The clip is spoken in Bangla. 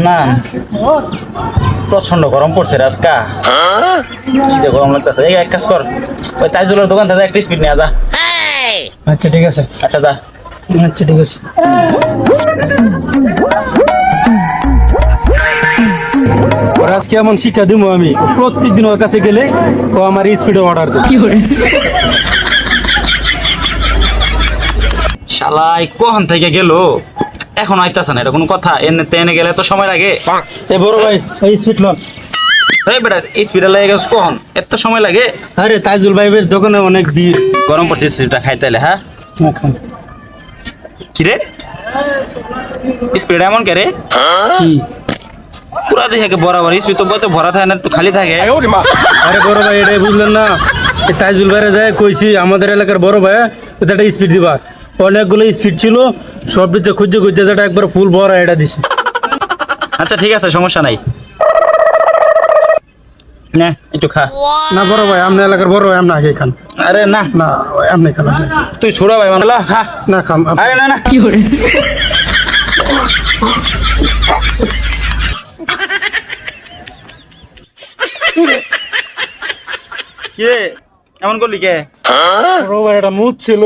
না প্রচন্ড গরম পড়ছে রে আজকা। কি যে গরম লাগতেছে। এই এক কাজ কর, ওই তাইজুলের দোকান থেকে একটা স্পিড নিয়ে যা। আচ্ছা ঠিক আছে। আচ্ছা যা। আচ্ছা ঠিক আছে। ওর আজকে এমন শিক্ষা দিব আমি, প্রত্যেকদিন ওর কাছে গেলে ও আমার স্পিডে অর্ডার দেবে। শালাই কখন থেকে গেল, এখন আইতাছে না, এটা কোনো কথা? এনে গেলে তো সময় লাগে। এ বড় ভাই এই স্পিড লন। এই বেটা স্পিডে লাগে গেছে কখন, এত সময় লাগে? আরে তাইজুল ভাইয়ের দোকানে অনেক ভিড়। গরম পড়ছে, স্পিডটা খাইতে হ্যাঁ। কিরে স্পিড এমন কে রে? কি পুরা দেখে বরাবর স্পিড তো বইতে ভরা থাকে না, একটু খালি থাকে। আরে বড় ভাই এটাই বুঝলেন না, এই তাইজুল ভাইরে যায় কইছি আমাদের এলাকার বড় ভাই ওটা একটা স্পিড দিবা। অনেকগুলো স্পিড ছিল, সব দিতে খুঁজে খুঁজে যেটা একবার ফুল ভরা এটা দিছি। আচ্ছা ঠিক আছে, সমস্যা নাই, নে একটু খা। না বড় ভাই আপনার এলাকার বড় ভাই আপনি আগে খান। আরে না না আপনি খান। তুই ছোড়া ভাই মানে খা। না খাম। আরে না না কি করে কি রে এমন করলি কে? বড় ভাই এটা মুখ ছিল।